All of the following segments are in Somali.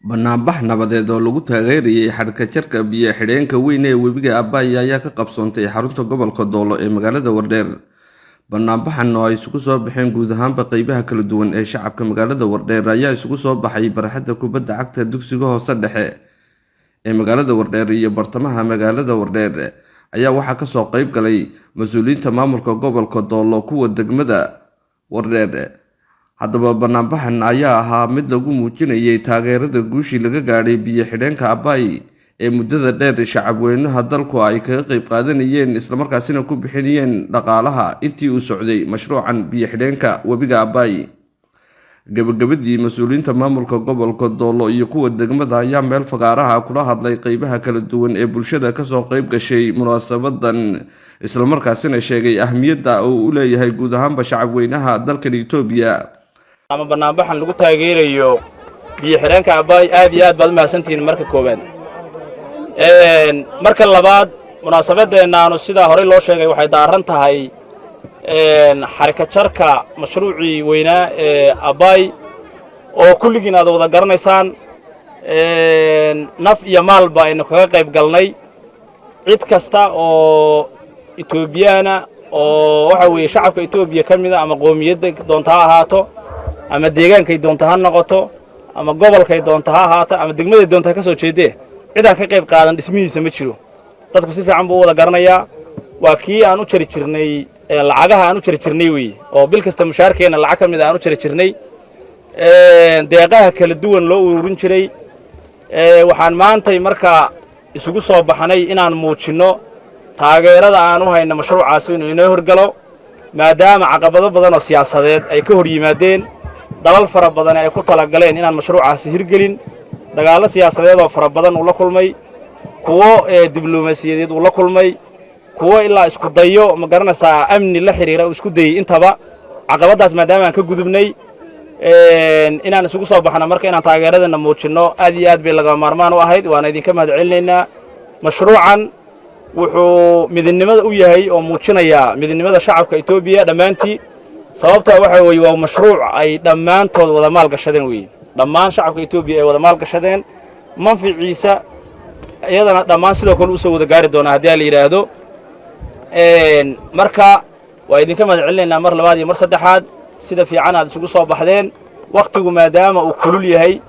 Banaanbax nabadeed oo lagu taageerayay xadhka jarka biyo xidheenka weyn ee webiga Abaay ayaa ka qabsoontay xarunta gobolka Doolo ee magaalada Wardheer. Banaanbaxan oo ay isugu soo baxeen guud ahaanba qaybaha kala duwan ee shacabka magaalada Wardheer ayaa isugu soo baxay barxadda kubadda cagta dugsiga hoose dhexe ee magaalada Wardheer iyo bartamaha magaalada Wardheer ayaa waxaa ka soo qayb galay mas'uuliyiinta maamulka gobolka Doolo kuwa degmada Wardheer. haddaba banaanbaxan ayaa ahaa mid lagu muujinayay taageerada guushii laga gaadhay biyo xidheenka Abaay ee muddada dheer shacabweynaha dalku ay kaga qayb qaadanayeen isla markaasina ku bixinayeen dhaqaalaha intii uu socday mashruucan biyo xidheenka webiga Abaay. gabagabadii mas'uuliyiinta maamulka gobolka Doolo iyo kuwa degmada ayaa meel fagaaraha kula hadlay qaybaha kala duwan ee bulshada ka soo qayb gashay munaasabadan isla markaasina sheegay ahmiyadda uu u leeyahay guud ahaanba shacabweynaha dalkan Itoobiya. ama banaanbaxan lagu taageerayo biyo xidheenka Abaay aad iyo aad baad mahadsantihiin marka koobaad. marka labaad munaasabadeena sida hore loo sheegay waxay daaran tahay xarka jarka mashruuci weynaa ee Abaay oo kulligiin aad wada garanaysaan naf iyo maalba aynu kaga qayb galnay cid kasta oo Itoobiyana oo waxa weeye shacabka Itoobiya kamid ah ama qoomiyadda doonta ha ahaato ama deegaankay doonta ha noqoto ama gobolkay doonta ha ahaato ama degmada doonta ka soo jeedee cid aan ka qayb qaadan dhismihiisa ma jiro. dadku si fiican buu wada garanayaa waa kii aan u jari jirnay lacagaha aan u jari jirnay weeye oo bil kasta mushaarkeena lacag kamid aan u jari jirnay deeqaha kala duwan loo ururin jiray. waxaan maantay markaa isugu soo baxnay inaan muujino taageerada aan u hayno mashruucaasi inuu inoo horgalo maadaama caqabado badan oo siyaasadeed ay ka hor yimaadeen dalal fara badan ay ku tala galeen inaan mashruucaasi hirgelin dagaalo siyaasadeed oo fara badan uu la kulmay kuwo diblomaasiyadeed uu la kulmay kuwo ilaa isku dayo ma garanaysaa amni la xiriira uu isku dayay intaba caqabadaas maadaama aan ka gudubnay inaan isugu soo baxno marka inaan taageeradeena muujino aad iyo aad bay laga maarmaan u ahayd waana idinka mahadcelinaynaa. mashruucan wuxuu midnimada u yahay oo muujinaya midnimada shacabka Itoobiya dhammaantii sababta waxa weeye waa mashruuc ay dhammaantood wada maal gashadeen weeye dhammaan shacabka Itoobiya ay wada maal gashadeen manfaciisa iyadana dhammaan sidoo kale u soo wada gaari doona haddii la yiraahdo. marka waa idinka mahadcelinaynaa mar labaad iyo mar saddexaad sida fiican aad isugu soo baxdeen waqtigu maadaama uu kulul yahay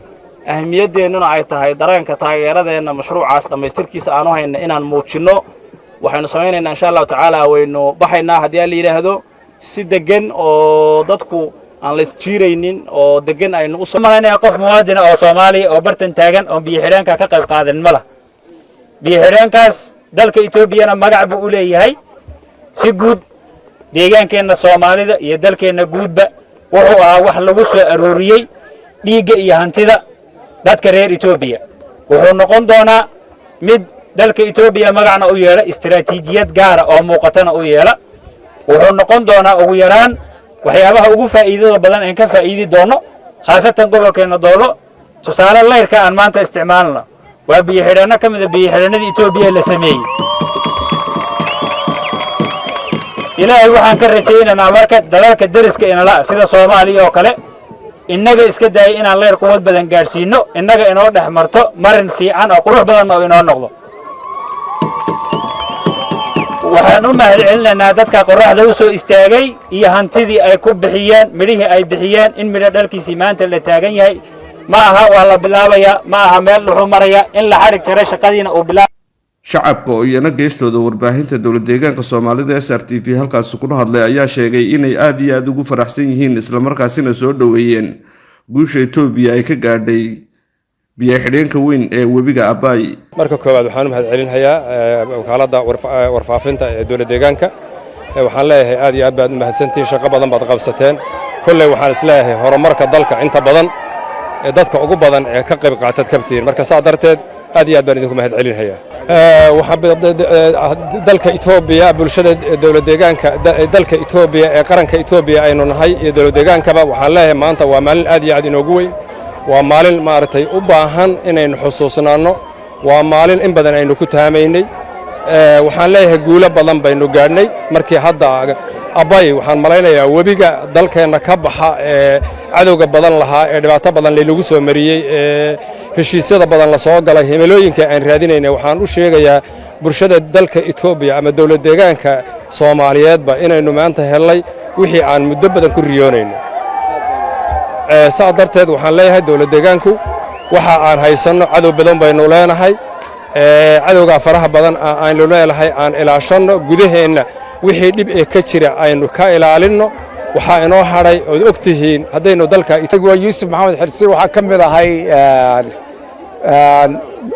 ahmiyadeennuna ay tahay dareenka taageeradeena mashruucaas dhamaystirkiisa aanu hayna inaan muujino waxaynu samaynaynaa insha Allah tacaala waynu baxaynaa haddii la yiraahdo si degan oo dadku aan la isjiiraynin oo degan aynu u soo malaynayaa qof muwaadin oo Soomaali oo bartan taagan oo biyo xidheenka ka qayb qaadan mala biyo xidheenkaas dalka Itoobiyana magac buu u leeyahay si guud deegaankeena Soomaalida iyo dalkeena guudba wuxuu ahaa wax lagu soo arooriyay dhiigga iyo hantida dadka reer Itoobiya wuxuu noqon doonaa mid dalka Itoobiya magacna u yeela istiraatiijiyad gaar ah oo muuqatana u yeela wuxuu noqon doonaa ugu yaraan waxyaabaha ugu faa'iidada badan ee ka faa'iidi doono khaasatan gobolkeena Doolo tusaale leerka aan maanta isticmaalno waa biyo xidheenka kamid ah biyo xidheenada Itoobiya la sameeyay. ilaahay waxaan ka rajaynaynaa marka dalalka dariska inala sida Soomaaliya oo kale innaga iska daay inaan leer quwad badan gaarsiino innaga inoo dhex marto marin fiican oo qurux badan oo inoo noqdo. waxaan u mahadcelinaynaa dadka qorraxda u soo istaagay iyo hantidii ay ku bixiyeen midhihii ay bixiyeen in midho dhalkiisii maanta la taagan yahay ma aha waa la bilaabaya ma aha meel dhuxu maraya in la xarig jaro shaqadiina uu bilaab shacabka oo iyana geestooda warbaahinta dowlad deegaanka Soomaalida SRTV halkaas ku hadlay ayaa sheegay inay aad iyo aad ugu faraxsan yihiin isla markaasina soo dhaweeyeen guusha Itoobiya ay ka gaadhay biyo xidheenka weyn ee webiga Abaay. marka koowaad waxaan u mahadcelinayaa wakaaladda warfaafinta ee dowlad deegaanka waxaan leeyahay aad iyo aad baad u mahadsantiin shaqo badan baad qabsateen kullee waxaan isleeyahay horumarka dalka inta badan ee dadka ugu badan ee ka qayb qaatad kabtiin marka saa darteed aad iyo aad baan idinku mahadcelinayaa. dalka Itoobiya bulshada dowlad deegaanka dalka Itoobiya ee qaranka Itoobiya aynu nahay iyo dowlad deegaankaba waxaan leeyahay maanta waa maalin aad iyo aad inoogu weyn waa maalin maartay u baahan inaynu xusuusnaano waa maalin in badan aynu ku taamaynay waxaan leeyahay guulo badan baynu gaadhnay markii hadda Abaay waxaan malaynayaa webiga dalkeena ka baxa cadowga badan lahaa ee dhibaato badan lagu soo mariyey ee heshiisyada badan la soo galay himilooyinka aan raadinayna waxaan u sheegayaa bulshada dalka Itoobiya ama dawlad deegaanka Soomaaliyeedba inaynu maanta helay wixii aan muddo badan ku riyoonayno saa darteed waxaan leeyahay dawlad deegaanku waxa aan haysano cadow badan baynu leenahay cadowga faraha badan aynu leeyahay aan ilaashano gudaheena wixii dhib ee ka jira aynu ka ilaalino waxa inoo haray oo ogtihiin hadaynu dalka Itoobiya Yuusuf Maxamed Xirsi waxa kamid ahay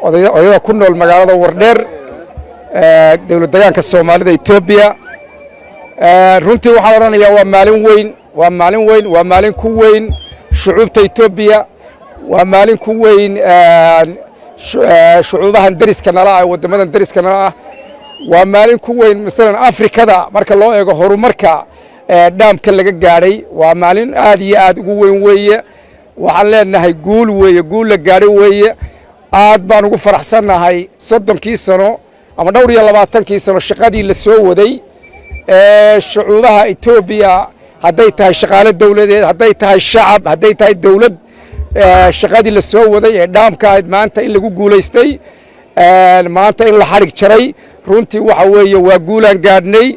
odayada ku nool magaalada Wardheer dawlad deegaanka Soomaalida Itoobiya runtii waxaan oranayaa waa maalin ku weyn shucuubta Itoobiya waa maalin ku weyn shucuubahan dariska nala ah wadamadan dariska nala ah waa maalin ku weyn misalan Afrikada marka loo eego horumarka dhaamka laga gaaray waa maalin aad iyo aad ugu weyn weeye waxaan leenahay guul la gaaray weeye aad baan ugu faraxsanahay 30 sano ama dhowr iyo 20 sano shaqadii la soo waday shucuubaha Itoobiya hadday tahay shaqaale dawladeed hadday tahay shacab hadday tahay dawlad shaqadii la soo waday ee dhaamka maanta in lagu guuleystay maanta in la xarig jaray runtii waxa weeye waa guulaan gaadhnay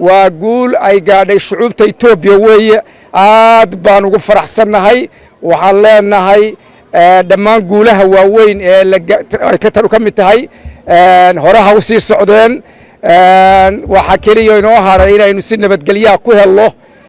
waa guul ay gaadhay shucuubta Itoobiya weeye aad baan ugu faraxsanahay waxaan leenahay dhammaan guulaha waaweyn ee ka taru ka mid tahay horaha u sii socdeen waxa kaliya inoo haray inaynu si nabadgelyo ku helno